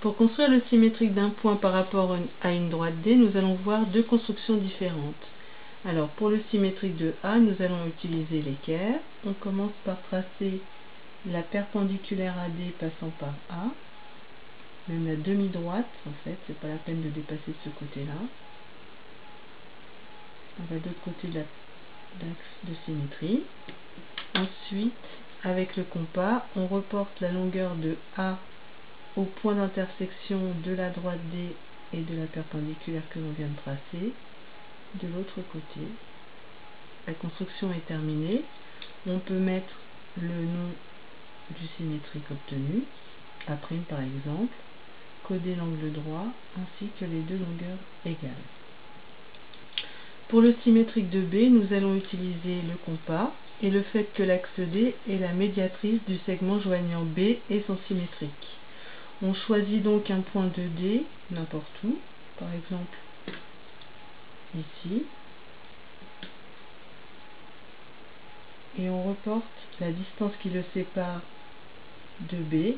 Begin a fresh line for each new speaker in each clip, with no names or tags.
Pour construire le symétrique d'un point par rapport à une droite D, nous allons voir deux constructions différentes. Alors pour le symétrique de A, nous allons utiliser l'équerre. On commence par tracer la perpendiculaire à D passant par A, même la demi-droite en fait, c'est pas la peine de dépasser ce côté-là. On va de l'autre côté de l'axe de symétrie. Ensuite, avec le compas, on reporte la longueur de A au point d'intersection de la droite D et de la perpendiculaire que l'on vient de tracer. De l'autre côté, la construction est terminée. On peut mettre le nom du symétrique obtenu, A' par exemple, coder l'angle droit ainsi que les deux longueurs égales. Pour le symétrique de B, nous allons utiliser le compas et le fait que l'axe D est la médiatrice du segment joignant B et son symétrique. On choisit donc un point de D n'importe où, par exemple ici, et on reporte la distance qui le sépare de B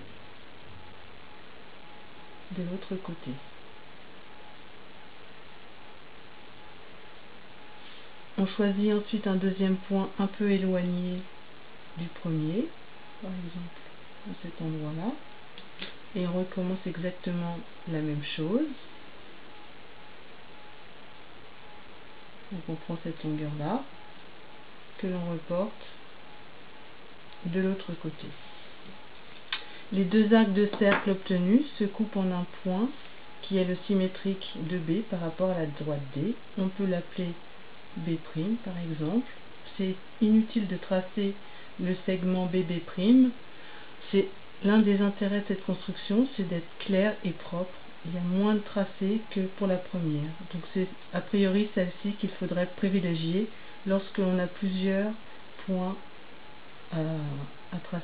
de l'autre côté. On choisit ensuite un deuxième point un peu éloigné du premier, par exemple à cet endroit-là, et on recommence exactement la même chose. Donc on prend cette longueur-là, que l'on reporte de l'autre côté. Les deux arcs de cercle obtenus se coupent en un point qui est le symétrique de B par rapport à la droite D. On peut l'appeler B' par exemple. C'est inutile de tracer le segment BB'. C'est l'un des intérêts de cette construction, c'est d'être clair et propre. Il y a moins de tracés que pour la première. Donc c'est a priori celle-ci qu'il faudrait privilégier lorsque l'on a plusieurs points à tracer.